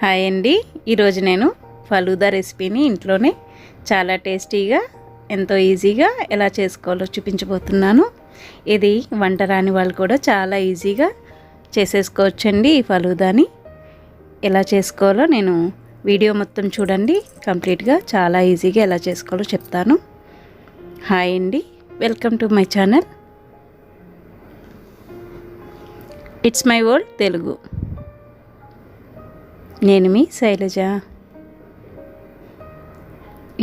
Hi అండి, ఈరోజు నేను ఫలూదా రెసిపీని ఇంట్లోనే చాలా టేస్టీగా ఎంతో ఈజీగా ఎలా చేసుకోవాలో చూపించబోతున్నాను. ఇది వంట రాని వాళ్ళు కూడా చాలా ఈజీగా చేసేసుకోవచ్చండి. ఈ ఫలూదాని ఎలా చేసుకోవాలో నేను వీడియో మొత్తం చూడండి, కంప్లీట్గా చాలా ఈజీగా ఎలా చేసుకోవాలో చెప్తాను. హాయ్ అండి, welcome to my channel. It's my world Telugu. నేను మీ శైలజ.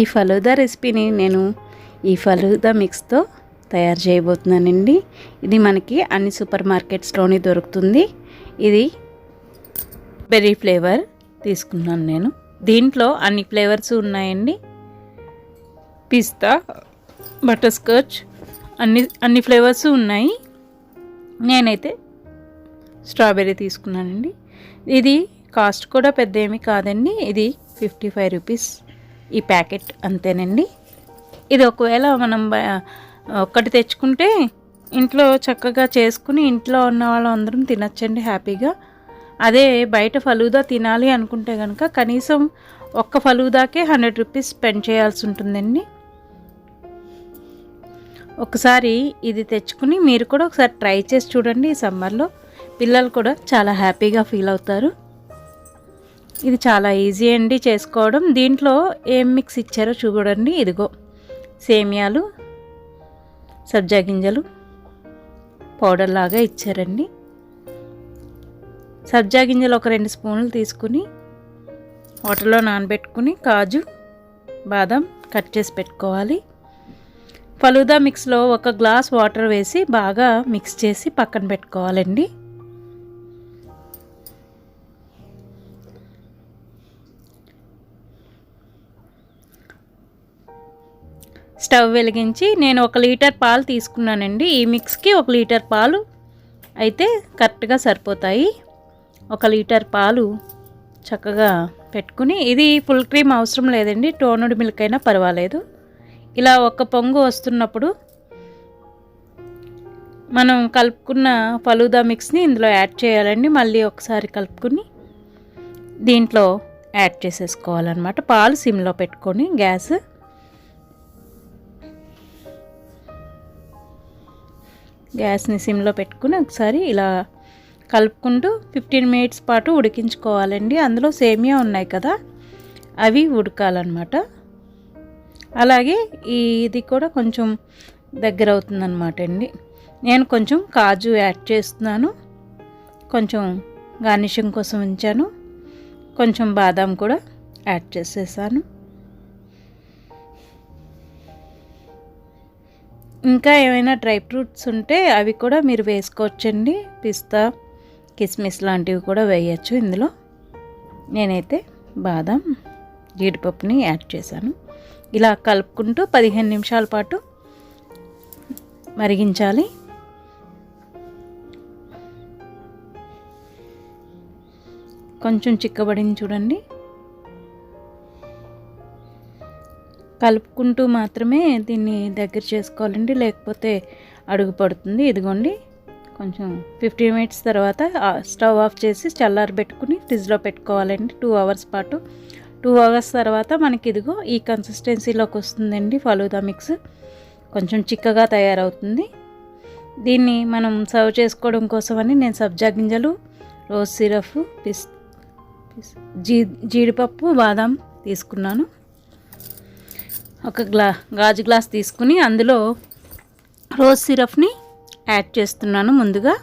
ఈ ఫలూదా రెసిపీని నేను ఈ ఫలూదా మిక్స్తో తయారు చేయబోతున్నానండి. ఇది మనకి అన్ని సూపర్ మార్కెట్స్లోని దొరుకుతుంది. ఇది బెర్రీ ఫ్లేవర్ తీసుకున్నాను నేను. దీంట్లో అన్ని ఫ్లేవర్స్ ఉన్నాయండి. పిస్తా, బటర్ స్కాచ్, అన్ని ఫ్లేవర్స్ ఉన్నాయి. నేనైతే స్ట్రాబెర్రీ తీసుకున్నానండి. ఇది కాస్ట్ కూడా పెద్ద ఏమీ కాదండి. ఇది 55 రూపీస్ ఈ ప్యాకెట్, అంతేనండి. ఇది ఒకవేళ మనం ఒక్కటి తెచ్చుకుంటే ఇంట్లో చక్కగా చేసుకుని ఇంట్లో ఉన్న వాళ్ళందరం తినచ్చండి హ్యాపీగా. అదే బయట ఫలూదా తినాలి అనుకుంటే కనుక కనీసం ఒక్క ఫలూదాకే 100 రూపీస్ స్పెండ్ చేయాల్సి ఉంటుందండి. ఒకసారి ఇది తెచ్చుకుని మీరు కూడా ఒకసారి ట్రై చేసి చూడండి. ఈ సమ్మర్లో పిల్లలు కూడా చాలా హ్యాపీగా ఫీల్ అవుతారు. ఇది చాలా ఈజీ అండి చేసుకోవడం. దీంట్లో ఏం మిక్స్ ఇచ్చారో చూడండి. ఇదిగో సేమియాలు, సబ్జా గింజలు పౌడర్ లాగా ఇచ్చారండి. సబ్జా గింజలు ఒక 2 స్పూన్లు తీసుకుని వాటర్లో నానబెట్టుకుని కాజు, బాదం కట్ చేసి పెట్టుకోవాలి. ఫలూదా మిక్స్లో 1 గ్లాస్ వాటర్ వేసి బాగా మిక్స్ చేసి పక్కన పెట్టుకోవాలండి. స్టవ్ వెలిగించి నేను 1 లీటర్ పాలు తీసుకున్నానండి. ఈ మిక్స్కి 1 లీటర్ పాలు అయితే కరెక్ట్గా సరిపోతాయి. 1 లీటర్ పాలు చక్కగా పెట్టుకుని, ఇది ఫుల్ క్రీమ్ అవసరం లేదండి, టోనుడ్ మిల్క్ అయినా పర్వాలేదు. ఇలా 1 పొంగు వస్తున్నప్పుడు మనం కలుపుకున్న ఫలూదా మిక్స్ని ఇందులో యాడ్ చేయాలండి. మళ్ళీ ఒకసారి కలుపుకుని దీంట్లో యాడ్ చేసేసుకోవాలన్నమాట. పాలు సిమ్లో పెట్టుకొని గ్యాస్ని సిమ్లో పెట్టుకుని ఒకసారి ఇలా కలుపుకుంటూ 15 మినిట్స్ పాటు ఉడికించుకోవాలండి. అందులో సేమియా ఉన్నాయి కదా, అవి ఉడకాలన్నమాట. అలాగే ఇది కూడా కొంచెం దగ్గర అవుతుందన్నమాట అండి. నేను కొంచెం కాజు యాడ్ చేస్తున్నాను, కొంచెం గార్నిషింగ్ కోసం ఉంచాను, కొంచెం బాదాం కూడా యాడ్ చేసేసాను. ఇంకా ఏమైనా డ్రై ఫ్రూట్స్ ఉంటే అవి కూడా మీరు వేసుకోవచ్చండి. పిస్తా, కిస్మిస్ లాంటివి కూడా వేయచ్చు ఇందులో. నేనైతే బాదం, జీడిపప్పుని యాడ్ చేశాను. ఇలా కలుపుకుంటూ 15 నిమిషాల పాటు మరిగించాలి. కొంచెం చిక్కబడింది చూడండి. కలుపుకుంటూ మాత్రమే దీన్ని దగ్గర చేసుకోవాలండి, లేకపోతే అడుగు పడుతుంది. ఇదిగోండి, కొంచెం 15 మినిట్స్ తర్వాత స్టవ్ ఆఫ్ చేసి చల్లారబెట్టుకుని ఫ్రిడ్జ్లో పెట్టుకోవాలండి 2 అవర్స్ పాటు. 2 అవర్స్ తర్వాత మనకి ఇదిగో ఈ కన్సిస్టెన్సీలోకి వస్తుందండి ఫలూదా మిక్స్. కొంచెం చిక్కగా తయారవుతుంది. దీన్ని మనం సర్వ్ చేసుకోవడం కోసమని నేను సబ్జా గింజలు, రోజ్ సిరప్, జీడిపప్పు, బాదం తీసుకున్నాను. ఒక గాజు గ్లాస్ తీసుకుని అందులో రోజ్ సిరప్ని యాడ్ చేస్తున్నాను. ముందుగా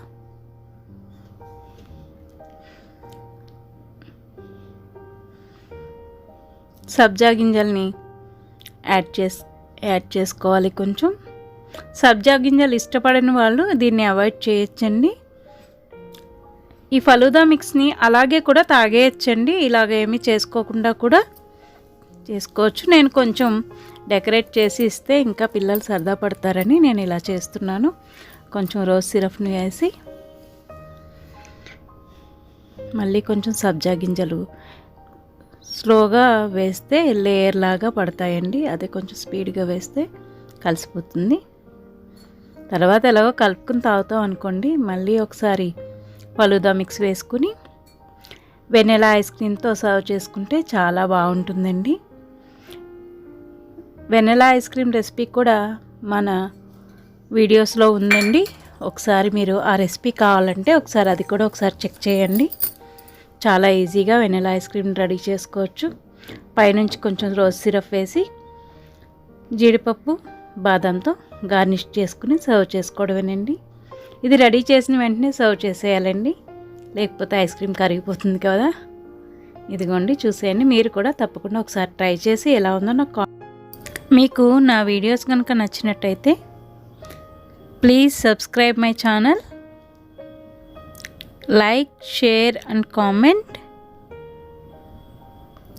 సబ్జా గింజల్ని యాడ్ చేసుకోవాలి. కొంచెం సబ్జా గింజలు ఇష్టపడని వాళ్ళు దీన్ని అవాయిడ్ చేయొచ్చండి. ఈ ఫలూదా మిక్స్ని అలాగే కూడా తాగేయచ్చండి, ఇలాగేమీ చేసుకోకుండా కూడా చేసుకోవచ్చు. నేను కొంచెం డెకరేట్ చేసి ఇస్తే ఇంకా పిల్లలు సరదా పడతారని నేను ఇలా చేస్తున్నాను. కొంచెం రోజ్ సిరప్ని వేసి మళ్ళీ కొంచెం సబ్జా గింజలు స్లోగా వేస్తే లేయర్ లాగా పడతాయండి. అదే కొంచెం స్పీడ్గా వేస్తే కలిసిపోతుంది. తర్వాత ఎలాగో కలుపుకుని తాగుతాం అనుకోండి. మళ్ళీ ఒకసారి ఫలూదా మిక్స్ వేసుకుని వెనిలా ఐస్ క్రీమ్తో సర్వ్ చేసుకుంటే చాలా బాగుంటుందండి. వెనిలా ఐస్ క్రీమ్ రెసిపీ కూడా మన వీడియోస్లో ఉందండి. ఒకసారి మీరు ఆ రెసిపీ కావాలంటే ఒకసారి అది కూడా చెక్ చేయండి. చాలా ఈజీగా వెనిలా ఐస్ క్రీమ్ రెడీ చేసుకోవచ్చు. పైనుంచి కొంచెం రోజ్ సిరప్ వేసి జీడిపప్పు బాదంతో గార్నిష్ చేసుకుని సర్వ్ చేసుకోవడమేనండి. ఇది రెడీ చేసిన వెంటనే సర్వ్ చేసేయాలండి, లేకపోతే ఐస్ క్రీమ్ కరిగిపోతుంది కదా. ఇదిగోండి చూసేయండి. మీరు కూడా తప్పకుండా ఒకసారి ట్రై చేసి ఎలా ఉందో నాకు మీకు నా వీడియోస్ కనుక నచ్చినట్టయితే please subscribe my channel, like, share and comment.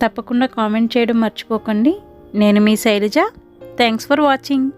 తప్పకుండా కామెంట్ చేయడం మర్చిపోకండి. నేను మీ శైలజ. Thanks for watching.